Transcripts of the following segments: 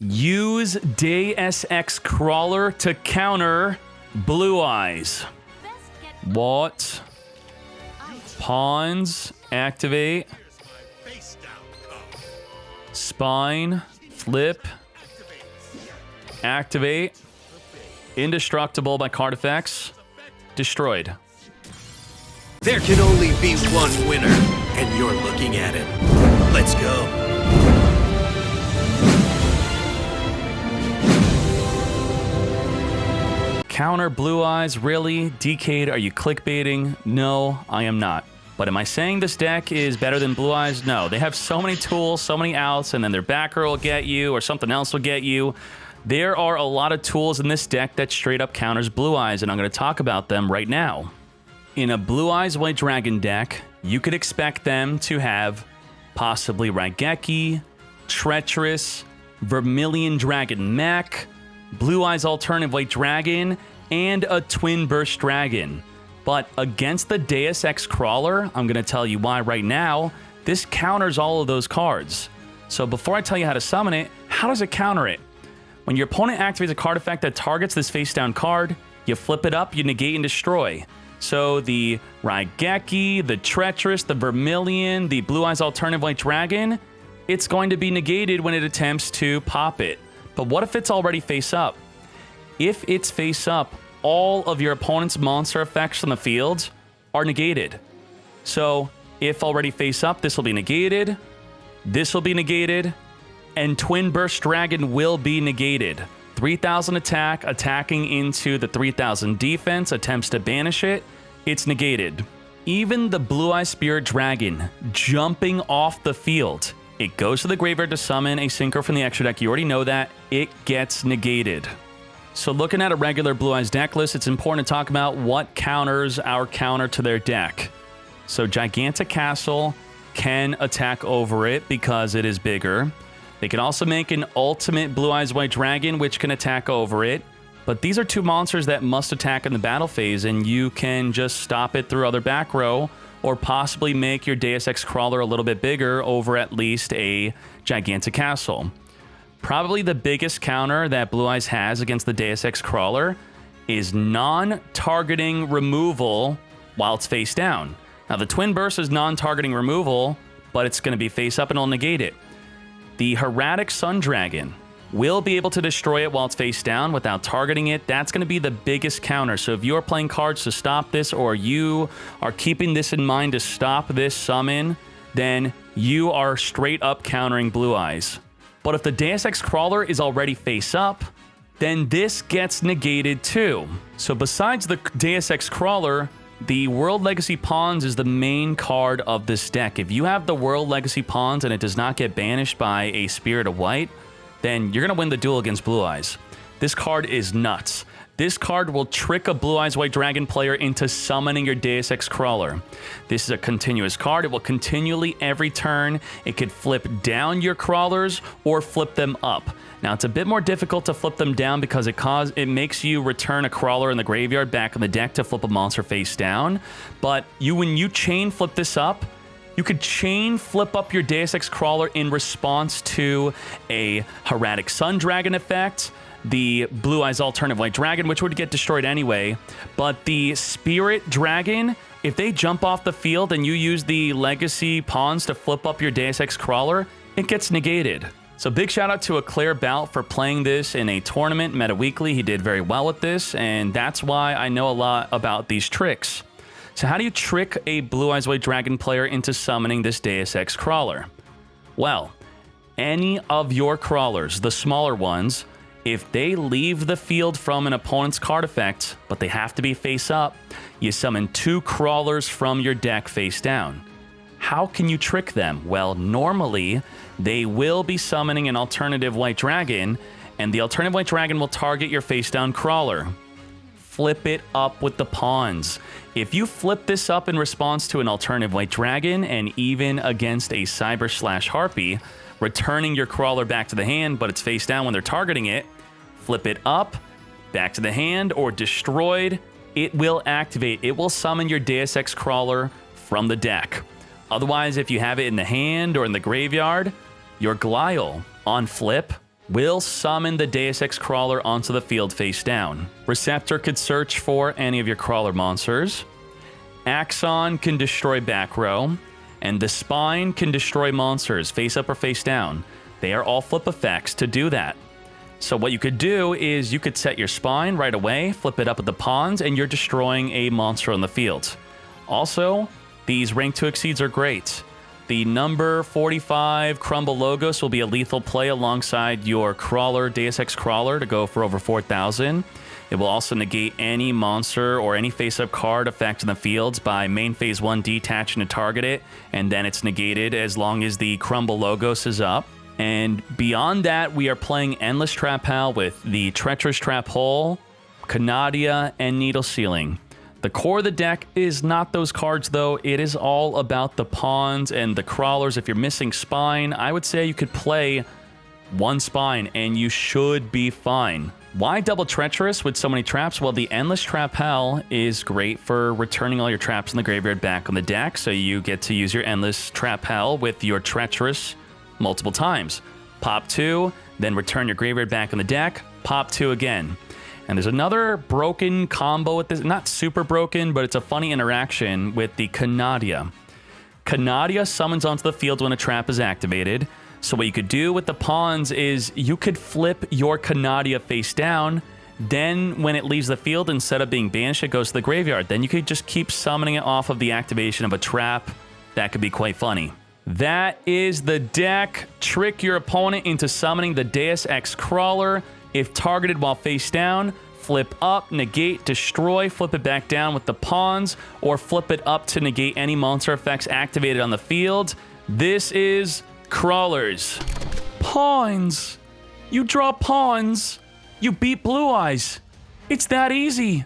Use Deus Ex Krawler to counter Blue Eyes. What? Pawns, activate. Spine, flip. Activate. Indestructible by card effects. Destroyed. There can only be one winner, and you're looking at him. Let's go. Counter Blue Eyes, really? Dkayed, are you clickbaiting? No, I am not. But am I saying this deck is better than Blue Eyes? No, they have so many tools, so many outs, and then their backer will get you, or something else will get you. There are a lot of tools in this deck that straight up counters Blue Eyes, and I'm going to talk about them right now. In a Blue Eyes White Dragon deck, you could expect them to have possibly Raigeki, Treacherous, Vermilion Dragon Mech, Blue Eyes Alternative White Dragon, and a Twin Burst Dragon. But against the Deus Ex Krawler, I'm going to tell you why right now, this counters all of those cards. So before I tell you how to summon it, how does it counter it? When your opponent activates a card effect that targets this face-down card, you flip it up, you negate and destroy. So the Raigeki, the Treacherous, the Vermilion, the Blue Eyes Alternative White Dragon, it's going to be negated when it attempts to pop it. But what if it's already face up? If it's face up, all of your opponent's monster effects on the field are negated. So if already face up, this will be negated, this will be negated, and Twin Burst Dragon will be negated. 3,000 attack, attacking into the 3,000 defense, attempts to banish it, it's negated. Even the Blue Eye Spirit Dragon jumping off the field, it goes to the graveyard to summon a synchro from the extra deck, you already know that, it gets negated. So looking at a regular Blue Eyes deck list, it's important to talk about what counters our counter to their deck. So Gigantic Castle can attack over it because it is bigger. They can also make an ultimate Blue Eyes White Dragon, which can attack over it. But these are two monsters that must attack in the battle phase, and you can just stop it through other back row, or possibly make your Deus Ex Krawler a little bit bigger over at least a Gigantic Castle. Probably the biggest counter that Blue Eyes has against the Deus Ex Krawler is non-targeting removal while it's face down. Now, the Twin Burst is non-targeting removal, but it's going to be face up and it'll negate it. The Hieratic Sun Dragon will be able to destroy it while it's face down without targeting it. That's going to be the biggest counter. So if you're playing cards to stop this, or you are keeping this in mind to stop this summon, then you are straight up countering Blue Eyes. But if the Deus Ex Krawler is already face up, then this gets negated too. So besides the Deus Ex Krawler, the World Legacy Pawns is the main card of this deck. If you have the World Legacy Pawns and it does not get banished by a Spirit of White, then you're going to win the duel against Blue Eyes. This card is nuts. This card will trick a Blue Eyes White Dragon player into summoning your Deus Ex Krawler. This is a continuous card. It will continually, every turn, it could flip down your crawlers or flip them up. Now, it's a bit more difficult to flip them down because it makes you return a crawler in the graveyard back in the deck to flip a monster face down. But when you chain flip this up, you could chain flip up your Deus Ex Krawler in response to a Hieratic Sun Dragon effect, the Blue Eyes Alternative White Dragon, which would get destroyed anyway. But the Spirit Dragon, if they jump off the field and you use the Legacy Pawns to flip up your Deus Ex Krawler, it gets negated. So big shout out to Eclair Bout for playing this in a tournament, Meta Weekly. He did very well with this, and that's why I know a lot about these tricks. So how do you trick a Blue Eyes White Dragon player into summoning this Deus Ex Krawler? Well, any of your crawlers, the smaller ones, if they leave the field from an opponent's card effect, but they have to be face up, you summon 2 crawlers from your deck face down. How can you trick them? Well, normally, they will be summoning an alternative White Dragon, and the alternative White Dragon will target your face down crawler. Flip it up with the pawns. If you flip this up in response to an alternative White Dragon, and even against a Cyber/Harpy, returning your crawler back to the hand, but it's face down when they're targeting it, flip it up, back to the hand, or destroyed, it will activate. It will summon your Deus Ex Krawler from the deck. Otherwise, if you have it in the hand or in the graveyard, your Glial on flip will summon the Deus Ex Krawler onto the field face down. Receptor could search for any of your Krawler monsters. Axon can destroy back row. And the Spine can destroy monsters face up or face down. They are all flip effects to do that. So what you could do is you could set your Spine right away, flip it up at the pawns, and you're destroying a monster on the field. Also, these rank 2 exceeds are great. The number 45 Crumble Logos will be a lethal play alongside your Krawler, Deus Ex Krawler, to go for over 4,000. It will also negate any monster or any face-up card effect in the fields by main phase 1 detaching to target it, and then it's negated as long as the Crumble Logos is up. And beyond that, we are playing Endless Trap Hal with the Treacherous Trap Hole, Canadia, and Needle Sealing. The core of the deck is not those cards, though. It is all about the pawns and the crawlers. If you're missing Spine, I would say you could play one Spine, and you should be fine. Why double Treacherous with so many traps? Well, the Endless Trap Hell is great for returning all your traps in the graveyard back on the deck, so you get to use your Endless Trap Hell with your Treacherous multiple times. Pop 2, then return your graveyard back on the deck, pop 2 again. And there's another broken combo with this, not super broken, but it's a funny interaction with the Canadia. Canadia summons onto the field when a trap is activated. So what you could do with the pawns is you could flip your Canadia face down. Then when it leaves the field, instead of being banished, it goes to the graveyard. Then you could just keep summoning it off of the activation of a trap. That could be quite funny. That is the deck. Trick your opponent into summoning the Deus Ex Krawler. If targeted while face down, flip up, negate, destroy, flip it back down with the pawns, or flip it up to negate any monster effects activated on the field. This is Crawlers. Pawns. You draw pawns. You beat Blue Eyes. It's that easy.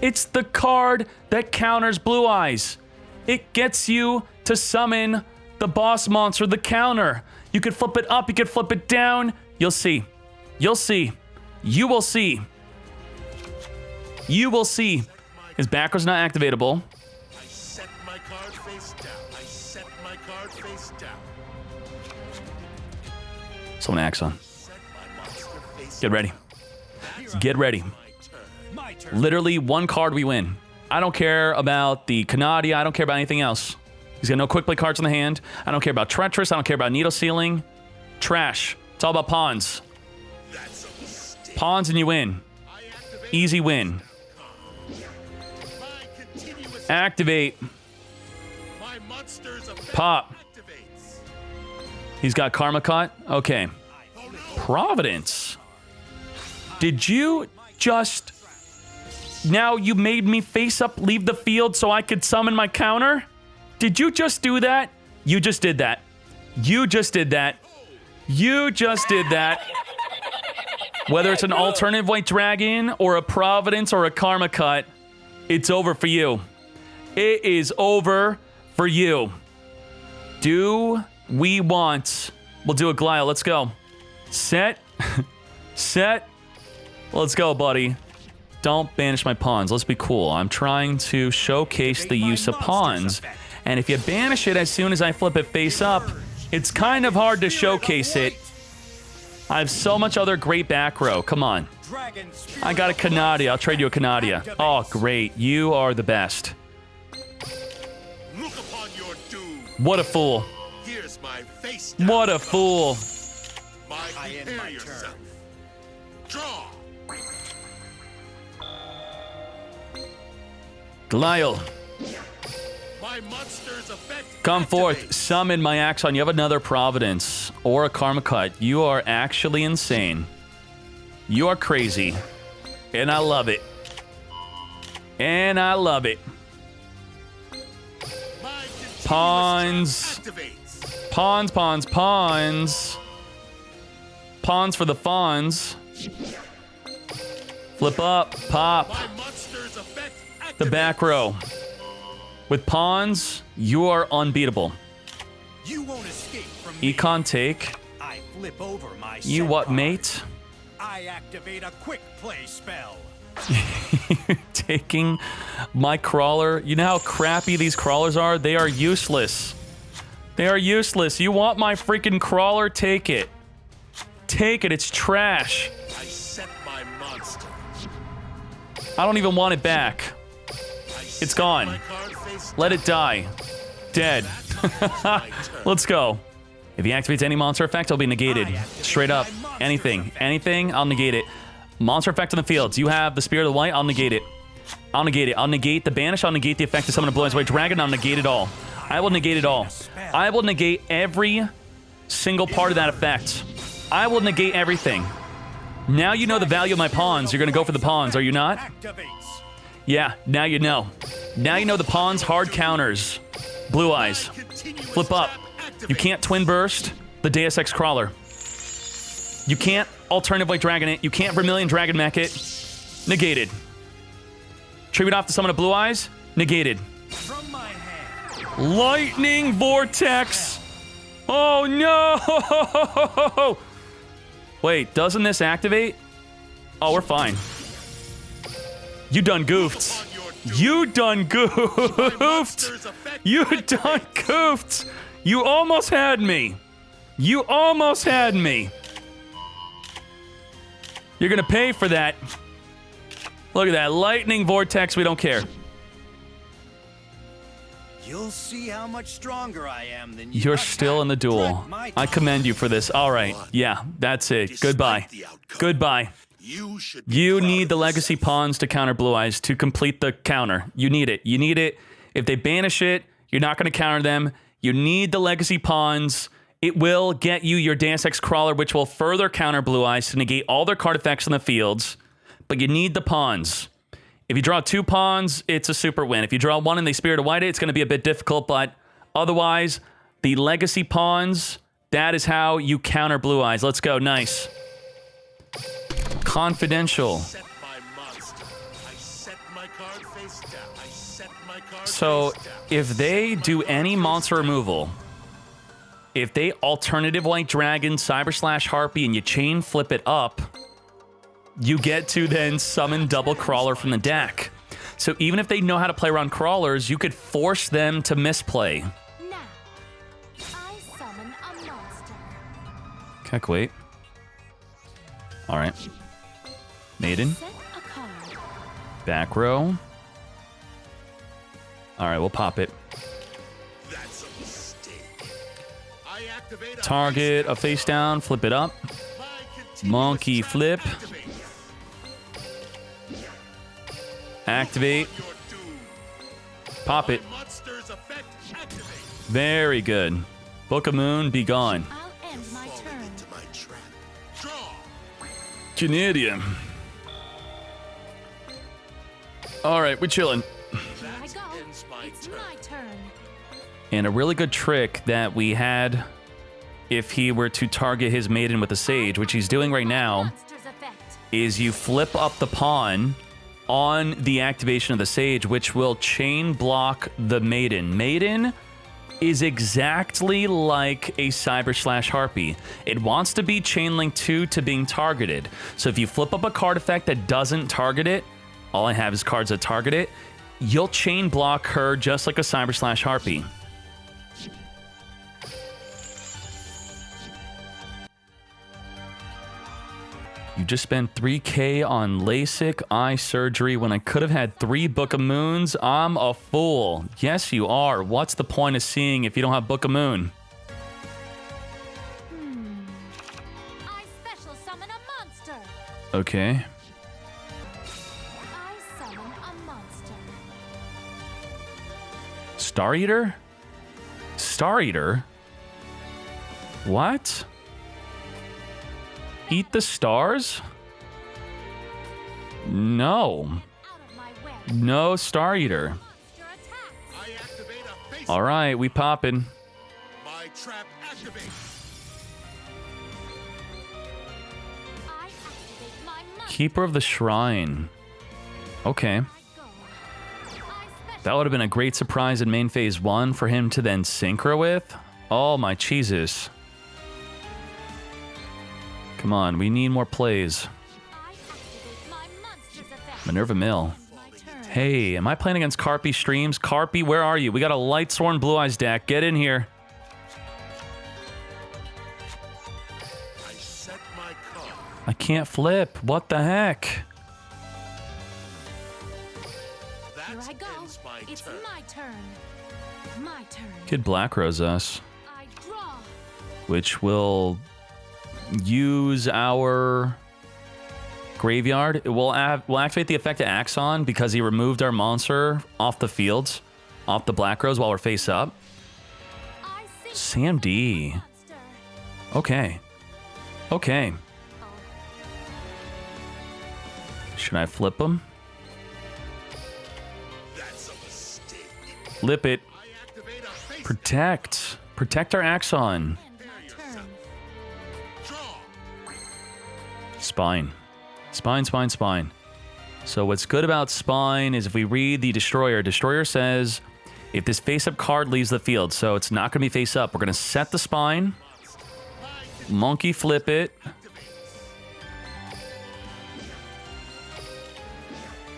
It's the card that counters Blue Eyes. It gets you to summon the boss monster, the counter. You could flip it up, you could flip it down. You'll see. You'll see. You will see. You will see. His back was not activatable. I set my card face down. I set my card face down. Someone Axon. Get ready. Get ready. Literally one card we win. I don't care about the Canadia. I don't care about anything else. He's got no quick play cards in the hand. I don't care about Treacherous. I don't care about Needle Sealing. Trash. It's all about pawns. Pawns and you win. Easy win. Activate. Pop. He's got Karma Cut. Okay. Providence. Did you just... Now you made me face up, leave the field so I could summon my counter? Did you just do that? You just did that. You just did that. You just did that. Whether it's an alternative white dragon or a Providence or a Karma Cut, it's over for you. It is over for you. Do we want... We'll do a Glial. Let's go. Set. Set. Let's go, buddy. Don't banish my pawns. Let's be cool. I'm trying to showcase the use of pawns. And if you banish it as soon as I flip it face up, it's kind of hard to showcase it. I have so much other great back row. Come on. I got a Canadia. I'll trade you a Canadia. Oh, great. You are the best. Look upon your doom. What a fool. Here's my face. What a fool. Prepare yourself. Draw. Glial. My monster's effect. Come forth. activates. Summon my Axon. You have another Providence or a Karma Cut. You are actually insane. You are crazy. And I love it. And I love it. My continuous Pawns. trap activates. Pawns, pawns, pawns. Pawns for the fawns. Flip up, pop. My monster's effect activates. The back row. With pawns, you are unbeatable. You won't escape from me. Econ take. I flip over my You set what, card. mate? I activate a quick play spell. Taking my Krawler. You know how crappy these Crawlers are? They are useless. They are useless. You want my freaking Krawler? Take it. take it. It's trash. I set my monster. I don't even want it back. It's gone. My card face Let it die. Dead. Let's go. If he activates any monster effect, it'll be negated. Straight up. Anything. Anything, I'll negate it. Monster effect on the fields. You have the Spirit of the White, I'll negate it. I'll negate it. I'll negate the banish. I'll negate the effect of summon a Blue Eyes White Dragon. I'll negate it all. I will negate it all. I will negate every single part of that effect. I will negate everything. Now you know the value of my pawns. You're going to go for the pawns, are you not? Activates. Yeah, now you know. Now you know the pawns, hard counters. Blue Eyes. Flip up. You can't Twin Burst the Deus Ex Krawler. You can't Alternative White Dragon it. You can't Vermilion Dragon Mech it. Negated. Tribute off to summon a Blue Eyes. Negated. From my hand. Lightning Vortex. Oh no! Wait, doesn't this activate? Oh, we're fine. You done goofed. You done goofed. You done goofed. You almost had me. You almost had me. You're gonna pay for that. Look at that. Lightning Vortex, we don't care. You'll see how much stronger I am than you. You're still in the duel. I commend you for this. All right. Yeah, that's it. Goodbye. Goodbye. You need the legacy pawns to counter Blue Eyes to complete the counter. You need it. You need it. If they banish it, you're not going to counter them. You need the legacy pawns. It will get you your Deus Ex Krawler, which will further counter Blue Eyes to negate all their card effects in the fields. But you need the pawns. If you draw 2 pawns, it's a super win. If you draw 1 and they Spirit of White it, it's going to be a bit difficult. But otherwise, the legacy pawns, that is how you counter Blue Eyes. Let's go. Nice. Confidential. So, if they do any monster removal, if they Alternative White Dragon, Cyber / Harpy, and you chain flip it up, you get to then summon double Krawler from the deck. So even if they know how to play around Krawlers, you could force them to misplay. Now, I summon a monster. Heck, wait. All right. Maiden. Set a card. Back row. All right, we'll pop it. That's a mistake. I activate Target a face down, flip it up. Monkey flip. Activate. Pop it. Very good. Book of Moon, be gone. I'll end my turn. Canadian. All right, we're chilling. Here I go. It's my turn. And a really good trick that we had if he were to target his maiden with a sage, which he's doing right now, Monster's effect. is you flip up the pawn on the activation of the sage, which will chain block the maiden. Maiden is exactly like a Cyber / Harpy. It wants to be chain link 2 to being targeted. So if you flip up a card effect that doesn't target it, all I have is cards that target it, you'll chain block her just like a Cyber / Harpy. You just spent $3K on LASIK eye surgery when I could have had 3 Book of Moons? I'm a fool. Yes, you are. What's the point of seeing if you don't have Book of Moon? I special summon a monster. Okay. I summon a monster. Star Eater? Star Eater? What? Eat the stars? No. Out of my way. No Star Eater. Monster attacks. I activate a face. All right, we poppin'. My trap activates. I activate my monster. Keeper of the Shrine. Okay. I go. I special. That would have been a great surprise in main phase 1 for him to then synchro with. Oh my Jesus. Come on, we need more plays. I activate my monster's effect. Minerva Mill. My turn. Hey, am I playing against Carpy Streams? Carpy, where are you? We got a Lightsworn Blue Eyes deck. Get in here. I set my I can't flip. What the heck? Here That I go. ends my It's turn. my turn. My turn. Could Black Rose us, I draw. which will use our graveyard. We'll activate the effect of Axon because he removed our monster off the field, off the Black Rose while we're face up. I sink Sam D. monster. Okay. Okay. Should I flip him? That's a mistake. Flip it. I activate a face Protect. Protect our Axon. End my turn. draw. Spine. Spine, spine, spine. So what's good about Spine is if we read the Destroyer says if this face-up card leaves the field, so it's not going to be face-up. We're going to set the Spine. Monkey flip it.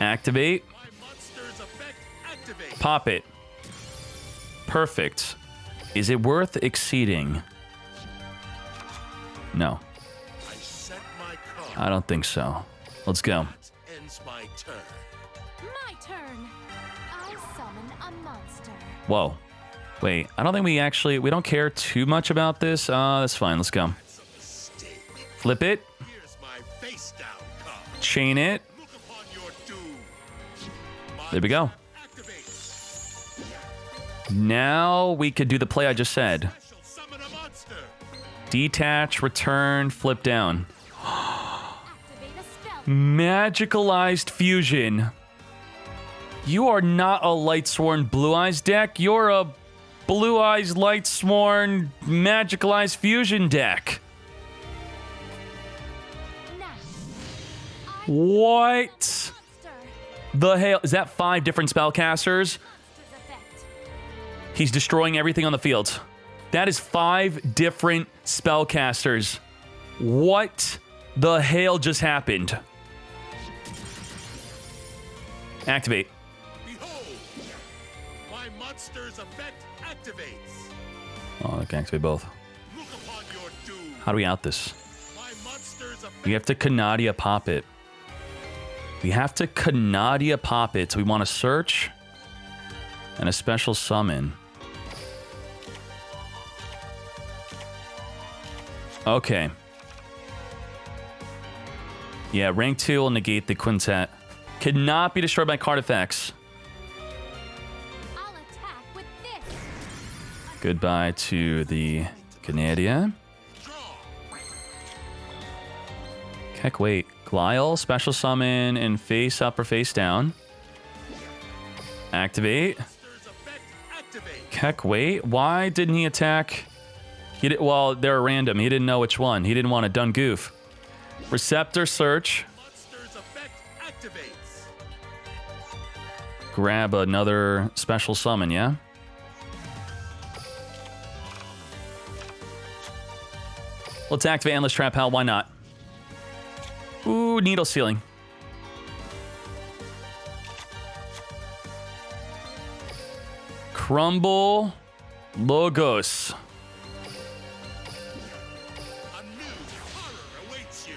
Activate. My monster's effect activates. Pop it. Perfect. Is it worth exceeding? No, I set my card. I don't think so. Let's go. That ends my turn. My turn. I summon a monster. Whoa. Wait, I don't think we don't care too much about this. That's fine. Let's go. That's a mistake. Flip it. Here's my face down card. Chain it. Look upon your doom. My There we go. activates. Now we could do the play I just said. Special summon a monster. Detach, return, flip down. Activate a spell. Magicalized fusion. You are not a Lightsworn Blue Eyes deck. You're a Blue Eyes Lightsworn Magicalized Fusion deck. Now. What Monster. the hell? Is that 5 different spellcasters? Monster's effect. He's destroying everything on the field. That is 5 different spellcasters. What the hell just happened? Activate. Behold. My monster's effect activates. Oh, I can activate both. Look upon your doom. How do we out this? My monster's effect. We have to Canadia pop it. We have to Canadia pop it. So we want to search and a special summon. Okay. Yeah, rank 2 will negate the quintet. Cannot be destroyed by card effects. I'll attack with this. Goodbye to the Canadia. Draw. Heck, wait. Glial, special summon, and face up or face down. Activate. Monster's effect activates. Heck, wait. Why didn't he attack? He did, well, they're random. He didn't know which one. He didn't want to done goof. Receptor search. Monster's effect activates. Grab another special summon, yeah? Let's activate Endless Trap Hell. Why not? Ooh, Needle Ceiling. Crumble Logos. A new horror awaits you.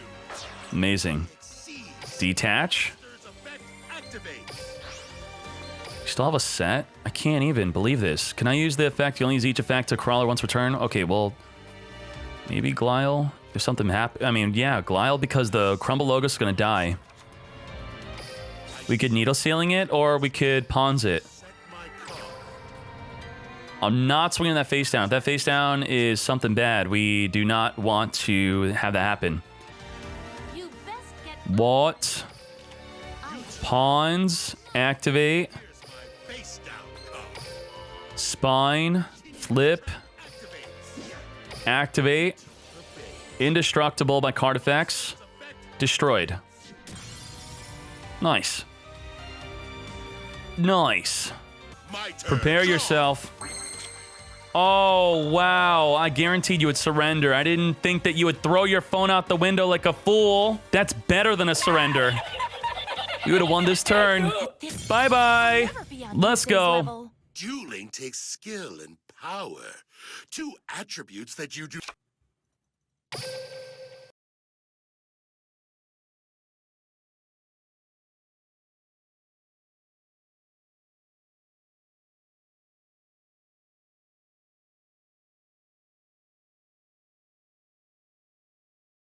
Amazing. Seize. Detach. Monster's effect activates. You still have a set? I can't even believe this. Can I use the effect? You only use each effect to Krawler once per turn? Okay, well, maybe Glial. If something happens, I mean, yeah, Glial because the Crumble Logos is going to die. We could Needle Sealing it, or we could Pawns it. Set my card. I'm not swinging that face down. If that face down is something bad, we do not want to have that happen. You best get. What? Pawns, activate, Here's my face down card. spine, flip, Activates. activate, indestructible by card effects, Effect destroyed. Nice. Nice. my turn. Prepare Draw. yourself. Oh, wow. I guaranteed you would surrender. I didn't think that you would throw your phone out the window like a fool. That's better than a surrender. You would have won this turn. Bye-bye. Never be on Let's Tuesday's go. level. Dueling takes skill and power. 2 attributes that you do.